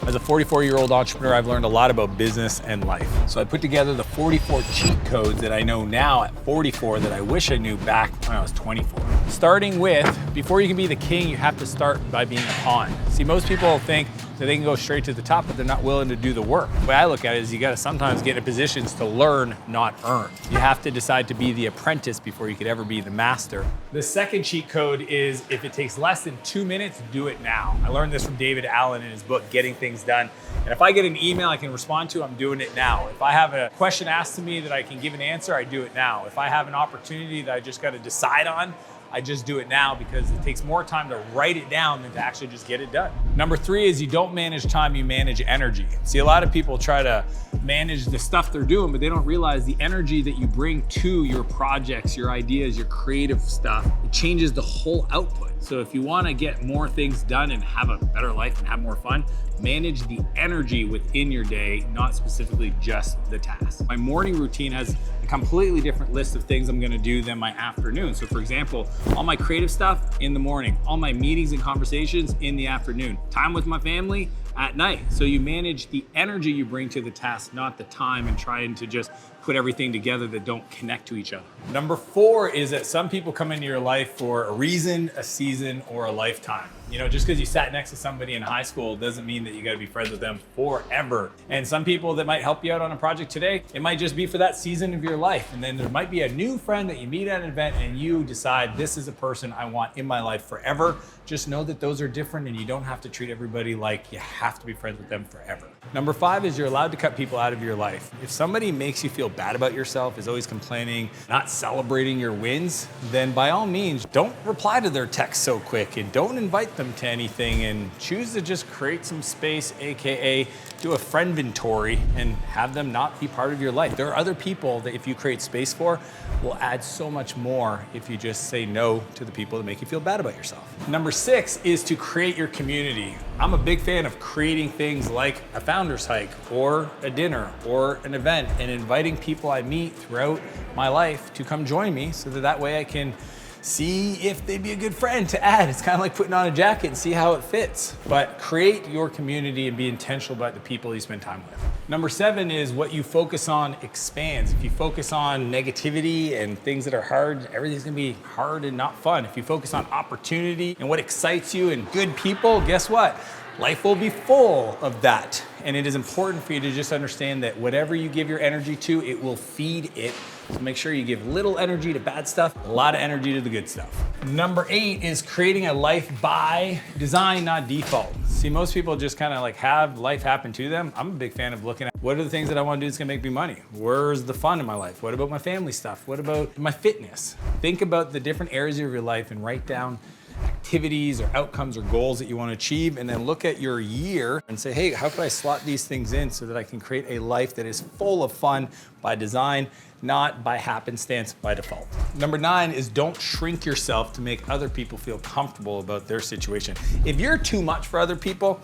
As a 44-year-old entrepreneur, I've learned a lot about business and life. So I put together the 44 cheat codes that I know now at 44 that I wish I knew back when I was 24. Starting with, before you can be the king, you have to start by being a pawn. See, most people think that they can go straight to the top, but they're not willing to do the work. The way I look at it is you gotta sometimes get in positions to learn, not earn. You have to decide to be the apprentice before you could ever be the master. The second cheat code is if it takes less than 2 minutes, do it now. I learned this from David Allen in his book, Getting Things Done. And if I get an email I can respond to, I'm doing it now. If I have a question asked to me that I can give an answer, I do it now. If I have an opportunity that I just gotta decide on, I just do it now because it takes more time to write it down than to actually just get it done. Number 3 is you don't manage time, you manage energy. See, a lot of people try to manage the stuff they're doing, but they don't realize the energy that you bring to your projects, your ideas, your creative stuff, it changes the whole output. So if you wanna get more things done and have a better life and have more fun, manage the energy within your day, not specifically just the task. My morning routine has a completely different list of things I'm gonna do than my afternoon. So for example, all my creative stuff in the morning, all my meetings and conversations in the afternoon, time with my family at night. So you manage the energy you bring to the task, not the time, and trying to just put everything together that don't connect to each other. Number 4 is that some people come into your life for a reason, a season, or a lifetime. You know, just because you sat next to somebody in high school doesn't mean that you gotta be friends with them forever. And some people that might help you out on a project today, it might just be for that season of your life. And then there might be a new friend that you meet at an event and you decide this is a person I want in my life forever. Just know that those are different and you don't have to treat everybody like you have to be friends with them forever. Number 5 is you're allowed to cut people out of your life. If somebody makes you feel bad about yourself, is always complaining, not celebrating your wins, then by all means, don't reply to their text so quick and don't invite them to anything, and choose to just create some space, AKA do a friendventory and have them not be part of your life. There are other people that if you create space for, will add so much more if you just say no to the people that make you feel bad about yourself. Number 6 is to create your community. I'm a big fan of creating things like a founder's hike or a dinner or an event and inviting people I meet throughout my life to come join me so that way I can see if they'd be a good friend to add. It's kind of like putting on a jacket and see how it fits. But create your community and be intentional about the people you spend time with. Number 7 is what you focus on expands. If you focus on negativity and things that are hard, everything's gonna be hard and not fun. If you focus on opportunity and what excites you and good people, guess what? Life will be full of that. And it is important for you to just understand that whatever you give your energy to, it will feed it. So make sure you give little energy to bad stuff, a lot of energy to the good stuff. Number 8 is creating a life by design, not default. See, most people just kind of like have life happen to them. I'm a big fan of looking at what are the things that I want to do that's gonna make me money? Where's the fun in my life? What about my family stuff? What about my fitness? Think about the different areas of your life and write down activities or outcomes or goals that you want to achieve, and then look at your year and say, hey, how can I slot these things in so that I can create a life that is full of fun by design, not by happenstance by default. Number 9 is don't shrink yourself to make other people feel comfortable about their situation. If you're too much for other people,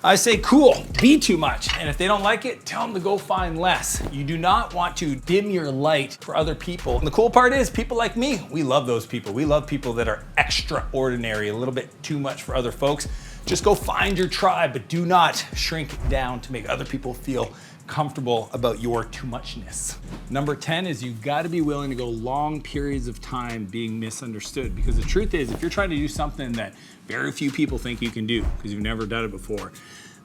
I say, cool, be too much. And if they don't like it, tell them to go find less. You do not want to dim your light for other people. And the cool part is people like me, we love those people. We love people that are extraordinary, a little bit too much for other folks. Just go find your tribe, but do not shrink it down to make other people feel comfortable about your too muchness. Number 10 is you gotta be willing to go long periods of time being misunderstood, because the truth is if you're trying to do something that very few people think you can do because you've never done it before,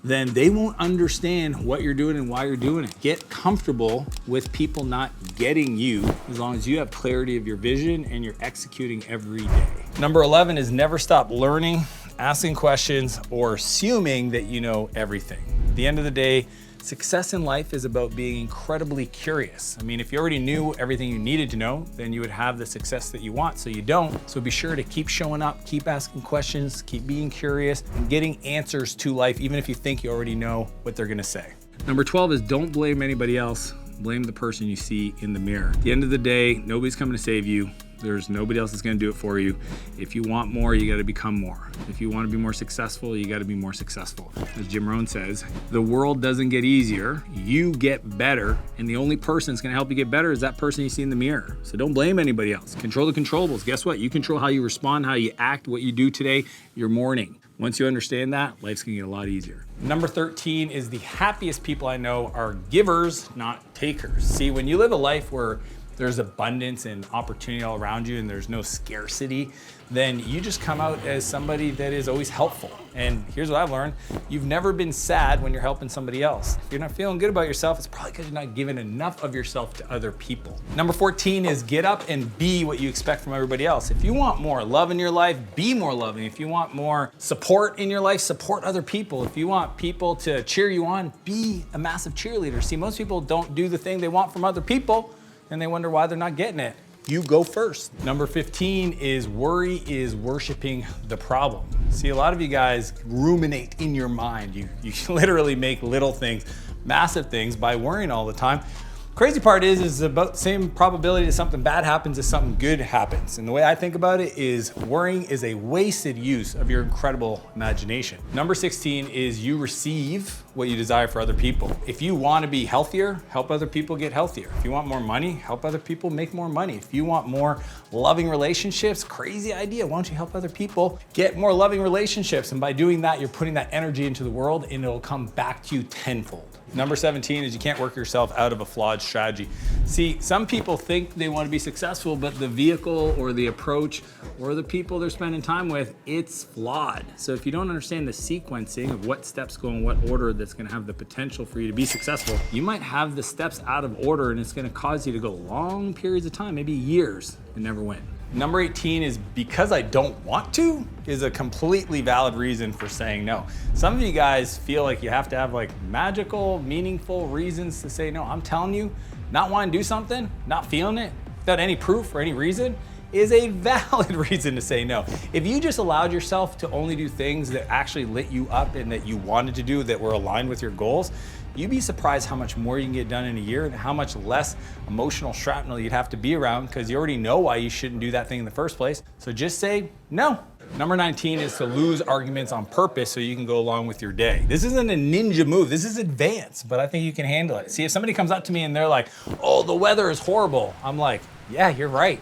then they won't understand what you're doing and why you're doing it. Get comfortable with people not getting you as long as you have clarity of your vision and you're executing every day. Number 11 is never stop learning, asking questions, or assuming that you know everything. At the end of the day, success in life is about being incredibly curious. I mean, if you already knew everything you needed to know, then you would have the success that you want, so you don't. So be sure to keep showing up, keep asking questions, keep being curious, and getting answers to life, even if you think you already know what they're gonna say. Number 12 is don't blame anybody else, blame the person you see in the mirror. At the end of the day, nobody's coming to save you. There's nobody else that's gonna do it for you. If you want more, you gotta become more. If you wanna be more successful, you gotta be more successful. As Jim Rohn says, the world doesn't get easier, you get better, and the only person that's gonna help you get better is that person you see in the mirror. So don't blame anybody else. Control the controllables. Guess what? You control how you respond, how you act, what you do today, your morning. Once you understand that, life's gonna get a lot easier. Number 13 is the happiest people I know are givers, not takers. See, when you live a life where there's abundance and opportunity all around you and there's no scarcity, then you just come out as somebody that is always helpful. And here's what I've learned: you've never been sad when you're helping somebody else. If you're not feeling good about yourself, it's probably because you're not giving enough of yourself to other people. Number 14 is get up and be what you expect from everybody else. If you want more love in your life, be more loving. If you want more support in your life, support other people. If you want people to cheer you on, be a massive cheerleader. See, most people don't do the thing they want from other people, and they wonder why they're not getting it. You go first. Number 15 is worry is worshiping the problem. See, a lot of you guys ruminate in your mind. You literally make little things, massive things by worrying all the time. Crazy part is about the same probability that something bad happens as something good happens. And the way I think about it is worrying is a wasted use of your incredible imagination. Number 16 is you receive what you desire for other people. If you want to be healthier, help other people get healthier. If you want more money, help other people make more money. If you want more loving relationships, crazy idea. Why don't you help other people get more loving relationships? And by doing that, you're putting that energy into the world and it'll come back to you tenfold. Number 17 is you can't work yourself out of a flawed strategy. See, some people think they want to be successful, but the vehicle or the approach or the people they're spending time with, it's flawed. So if you don't understand the sequencing of what steps go in what order that's going to have the potential for you to be successful, you might have the steps out of order and it's going to cause you to go long periods of time, maybe years, and never win. Number 18 is because I don't want to is a completely valid reason for saying no. Some of you guys feel like you have to have like magical, meaningful reasons to say no. I'm telling you, not wanting to do something, not feeling it, without any proof or any reason, is a valid reason to say no. If you just allowed yourself to only do things that actually lit you up and that you wanted to do that were aligned with your goals, you'd be surprised how much more you can get done in a year and how much less emotional shrapnel you'd have to be around because you already know why you shouldn't do that thing in the first place. So just say no. Number 19 is to lose arguments on purpose so you can go along with your day. This isn't a ninja move, this is advanced, but I think you can handle it. See, if somebody comes up to me and they're like, oh, the weather is horrible, I'm like, yeah, you're right.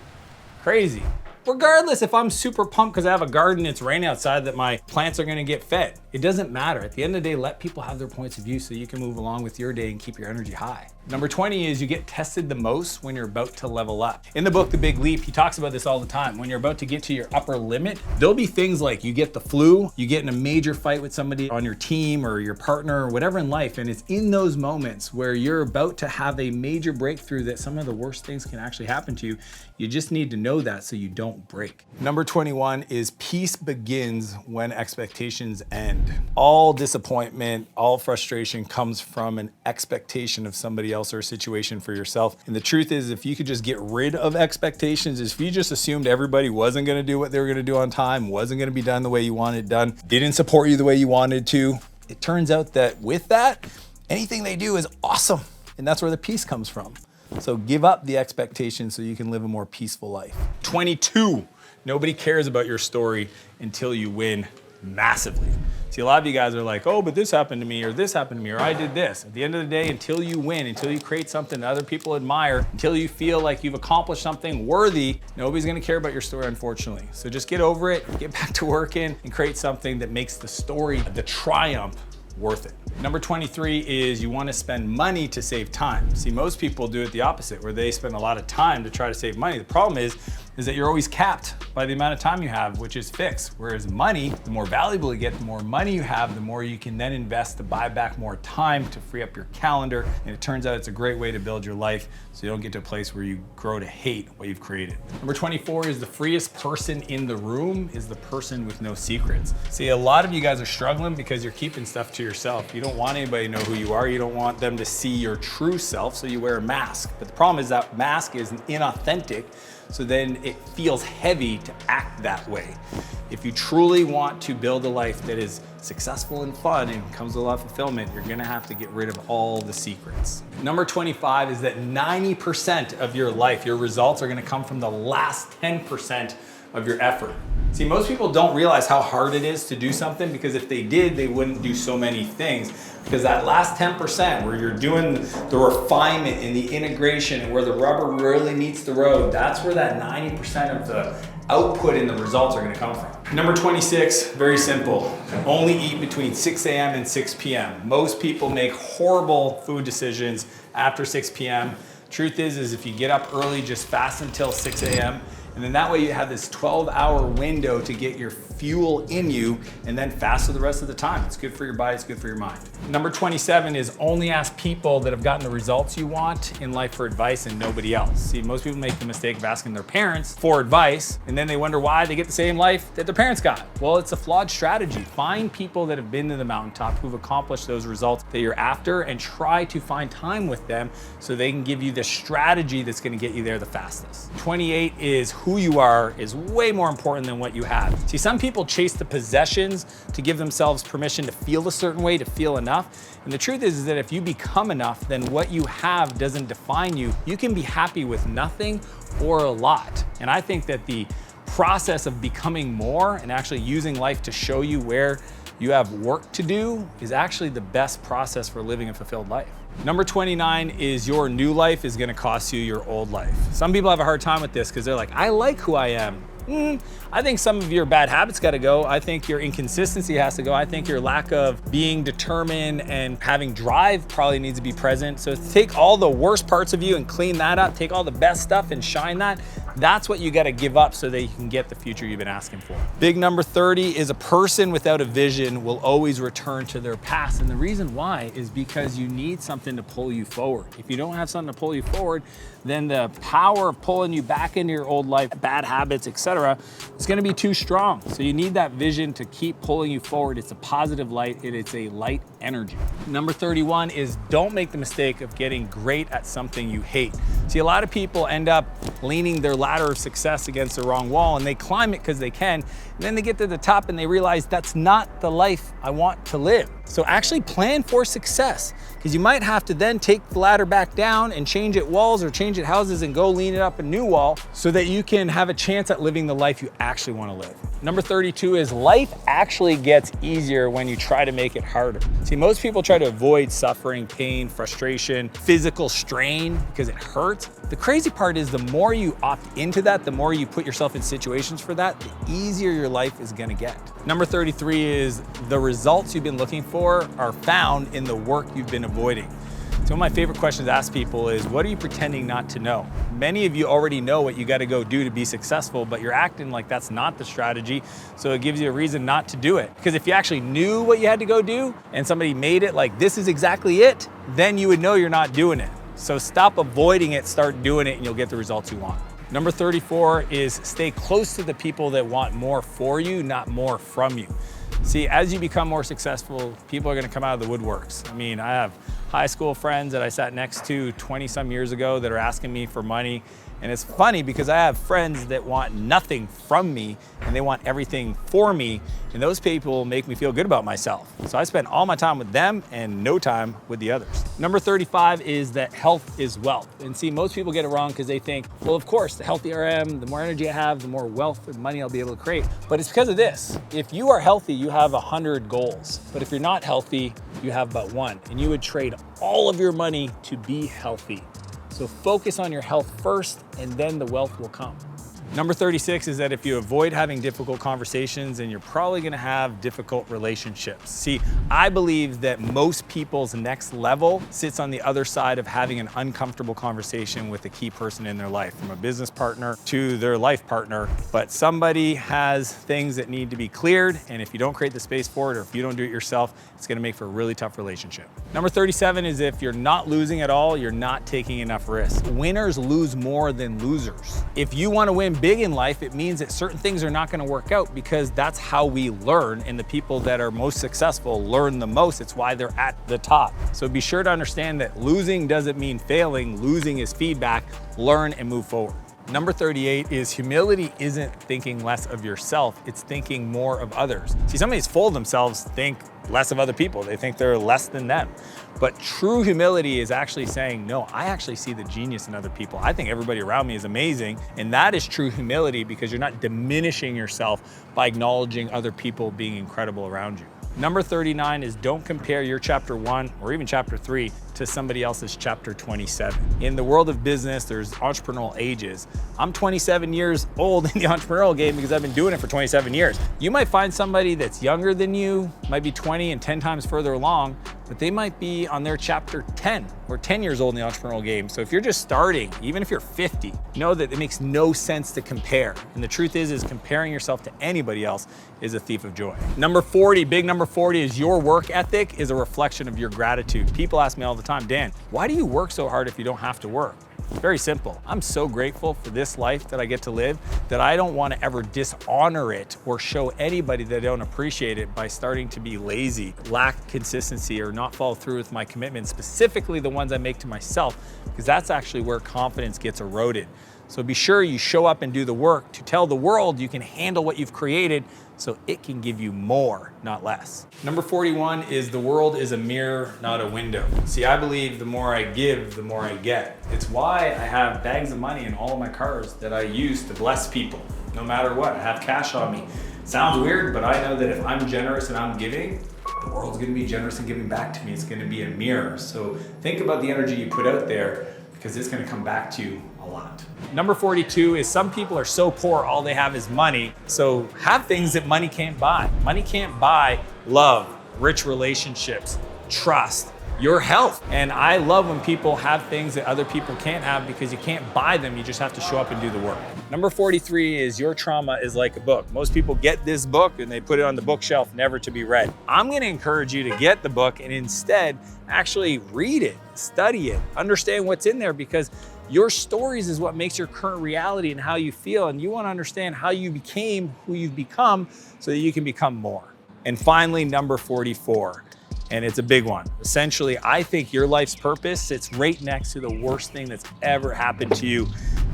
Crazy. Regardless if I'm super pumped because I have a garden, it's raining outside, that my plants are gonna get fed. It doesn't matter. At the end of the day, let people have their points of view so you can move along with your day and keep your energy high. Number 20 is you get tested the most when you're about to level up. In the book, The Big Leap, he talks about this all the time. When you're about to get to your upper limit, there'll be things like you get the flu, you get in a major fight with somebody on your team or your partner or whatever in life. And it's in those moments where you're about to have a major breakthrough that some of the worst things can actually happen to you. You just need to know that so you don't break. Number 21 is peace begins when expectations end. All disappointment, all frustration comes from an expectation of somebody else or a situation for yourself. And the truth is, if you could just get rid of expectations, if you just assumed everybody wasn't gonna do what they were gonna do on time, wasn't gonna be done the way you wanted it done, didn't support you the way you wanted to, it turns out that with that, anything they do is awesome. And that's where the peace comes from. So give up the expectations so you can live a more peaceful life. 22, nobody cares about your story until you win massively. See, a lot of you guys are like, oh, but this happened to me, or this happened to me, or I did this. At the end of the day, until you win, until you create something that other people admire, until you feel like you've accomplished something worthy, nobody's gonna care about your story, unfortunately. So just get over it, get back to working, and create something that makes the story, the triumph, worth it. Number 23 is you want to spend money to save time. See, most people do it the opposite, where they spend a lot of time to try to save money. The problem is that you're always capped by the amount of time you have, which is fixed. Whereas money, the more valuable you get, the more money you have, the more you can then invest to buy back more time to free up your calendar. And it turns out it's a great way to build your life so you don't get to a place where you grow to hate what you've created. Number 24 is the freest person in the room is the person with no secrets. See, a lot of you guys are struggling because you're keeping stuff to yourself. You don't want anybody to know who you are. You don't want them to see your true self, so you wear a mask. But the problem is that mask is inauthentic, so then it feels heavy to act that way. If you truly want to build a life that is successful and fun and comes with a lot of fulfillment, you're gonna have to get rid of all the secrets. Number 25 is that 90% of your life, your results are gonna come from the last 10% of your effort. See, most people don't realize how hard it is to do something, because if they did, they wouldn't do so many things. Because that last 10% where you're doing the refinement and the integration and where the rubber really meets the road, that's where that 90% of the output and the results are gonna come from. Number 26, very simple. Only eat between 6 a.m. and 6 p.m. Most people make horrible food decisions after 6 p.m. Truth is if you get up early, just fast until 6 a.m. And then that way you have this 12-hour window to get your fuel in you and then fast for the rest of the time. It's good for your body, it's good for your mind. Number 27 is only ask people that have gotten the results you want in life for advice and nobody else. See, most people make the mistake of asking their parents for advice and then they wonder why they get the same life that their parents got. Well, it's a flawed strategy. Find people that have been to the mountaintop who've accomplished those results that you're after and try to find time with them so they can give you the strategy that's gonna get you there the fastest. 28 is who you are is way more important than what you have. See, some people chase the possessions to give themselves permission to feel a certain way, to feel enough. And the truth is that if you become enough, then what you have doesn't define you. You can be happy with nothing or a lot. And I think that the process of becoming more and actually using life to show you where you have work to do is actually the best process for living a fulfilled life. Number 29 is your new life is gonna cost you your old life. Some people have a hard time with this because they're like, I like who I am. I think some of your bad habits gotta go. I think your inconsistency has to go. I think your lack of being determined and having drive probably needs to be present. So take all the worst parts of you and clean that up. Take all the best stuff and shine that. That's what you gotta give up so that you can get the future you've been asking for. Big number 30 is a person without a vision will always return to their past. And the reason why is because you need something to pull you forward. If you don't have something to pull you forward, then the power of pulling you back into your old life, bad habits, etc., is gonna be too strong. So you need that vision to keep pulling you forward. It's a positive light, and it's a light energy. Number 31 is don't make the mistake of getting great at something you hate. See, a lot of people end up leaning their ladder of success against the wrong wall and they climb it because they can. And then they get to the top and they realize that's not the life I want to live. So actually plan for success, because you might have to then take the ladder back down and change it walls or change it houses and go lean it up a new wall so that you can have a chance at living the life you actually want to live. Number 32 is life actually gets easier when you try to make it harder. See, most people try to avoid suffering, pain, frustration, physical strain because it hurts. The crazy part is the more you opt into that, the more you put yourself in situations for that, the easier your life is gonna get. Number 33 is the results you've been looking for are found in the work you've been avoiding. So one of my favorite questions to ask people is, what are you pretending not to know? Many of you already know what you got to go do to be successful, but you're acting like that's not the strategy. So it gives you a reason not to do it. Because if you actually knew what you had to go do and somebody made it like this is exactly it, then you would know you're not doing it. So stop avoiding it, start doing it, and you'll get the results you want. Number 34 is stay close to the people that want more for you, not more from you. See, as you become more successful, people are gonna come out of the woodworks. I mean, I have high school friends that I sat next to 20 some years ago that are asking me for money. And it's funny because I have friends that want nothing from me and they want everything for me. And those people make me feel good about myself. So I spend all my time with them and no time with the others. Number 35 is that health is wealth. And see, most people get it wrong because they think, well, of course, the healthier I am, the more energy I have, the more wealth and money I'll be able to create. But it's because of this. If you are healthy, you have 100 goals. But if you're not healthy, you have but one. And you would trade all of your money to be healthy. So focus on your health first, and then the wealth will come. Number 36 is that if you avoid having difficult conversations, then you're probably gonna have difficult relationships. See, I believe that most people's next level sits on the other side of having an uncomfortable conversation with a key person in their life, from a business partner to their life partner. But somebody has things that need to be cleared, and if you don't create the space for it, or if you don't do it yourself, it's gonna make for a really tough relationship. Number 37 is if you're not losing at all, you're not taking enough risk. Winners lose more than losers. If you wanna win big in life, it means that certain things are not going to work out, because that's how we learn, and the people that are most successful learn the most. It's why they're at the top. So be sure to understand that losing doesn't mean failing. Losing is feedback. Learn and move forward. Number 38 is humility isn't thinking less of yourself, it's thinking more of others. See, somebody's full of themselves think less of other people. They think they're less than them. But true humility is actually saying, no, I actually see the genius in other people. I think everybody around me is amazing. And that is true humility, because you're not diminishing yourself by acknowledging other people being incredible around you. Number 39 is don't compare your chapter 1 or even chapter 3 to somebody else's chapter 27. In the world of business, there's entrepreneurial ages. I'm 27 years old in the entrepreneurial game because I've been doing it for 27 years. You might find somebody that's younger than you, might be 20 and 10 times further along, but they might be on their chapter 10 or 10 years old in the entrepreneurial game. So if you're just starting, even if you're 50, know that it makes no sense to compare. And the truth is comparing yourself to anybody else is a thief of joy. Number 40, big number 40 is your work ethic is a reflection of your gratitude. People ask me all the time, Dan, why do you work so hard if you don't have to work? Very simple. I'm so grateful for this life that I get to live that I don't want to ever dishonor it or show anybody that I don't appreciate it by starting to be lazy, lack consistency, or not follow through with my commitments, specifically the ones I make to myself, because that's actually where confidence gets eroded. So be sure you show up and do the work to tell the world you can handle what you've created so it can give you more, not less. Number 41 is the world is a mirror, not a window. See, I believe the more I give, the more I get. It's why I have bags of money in all of my cars that I use to bless people, no matter what. I have cash on me. Sounds weird, but I know that if I'm generous and I'm giving, the world's gonna be generous and giving back to me. It's gonna be a mirror. So think about the energy you put out there because it's gonna come back to you a lot. Number 42 is some people are so poor, all they have is money. So have things that money can't buy. Money can't buy love, rich relationships, trust, your health. And I love when people have things that other people can't have because you can't buy them. You just have to show up and do the work. Number 43 is your trauma is like a book. Most people get this book and they put it on the bookshelf, never to be read. I'm gonna encourage you to get the book and instead actually read it, study it, understand what's in there, because your stories is what makes your current reality and how you feel. And you want to understand how you became who you've become so that you can become more. And finally, number 44, and it's a big one. Essentially, I think your life's purpose sits right next to the worst thing that's ever happened to you,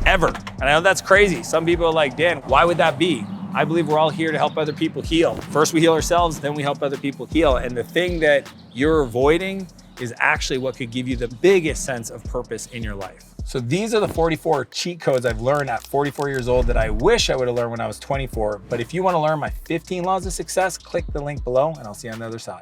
ever. And I know that's crazy. Some people are like, Dan, why would that be? I believe we're all here to help other people heal. First we heal ourselves, then we help other people heal. And the thing that you're avoiding is actually what could give you the biggest sense of purpose in your life. So these are the 44 cheat codes I've learned at 44 years old that I wish I would have learned when I was 24. But if you want to learn my 15 laws of success, click the link below and I'll see you on the other side.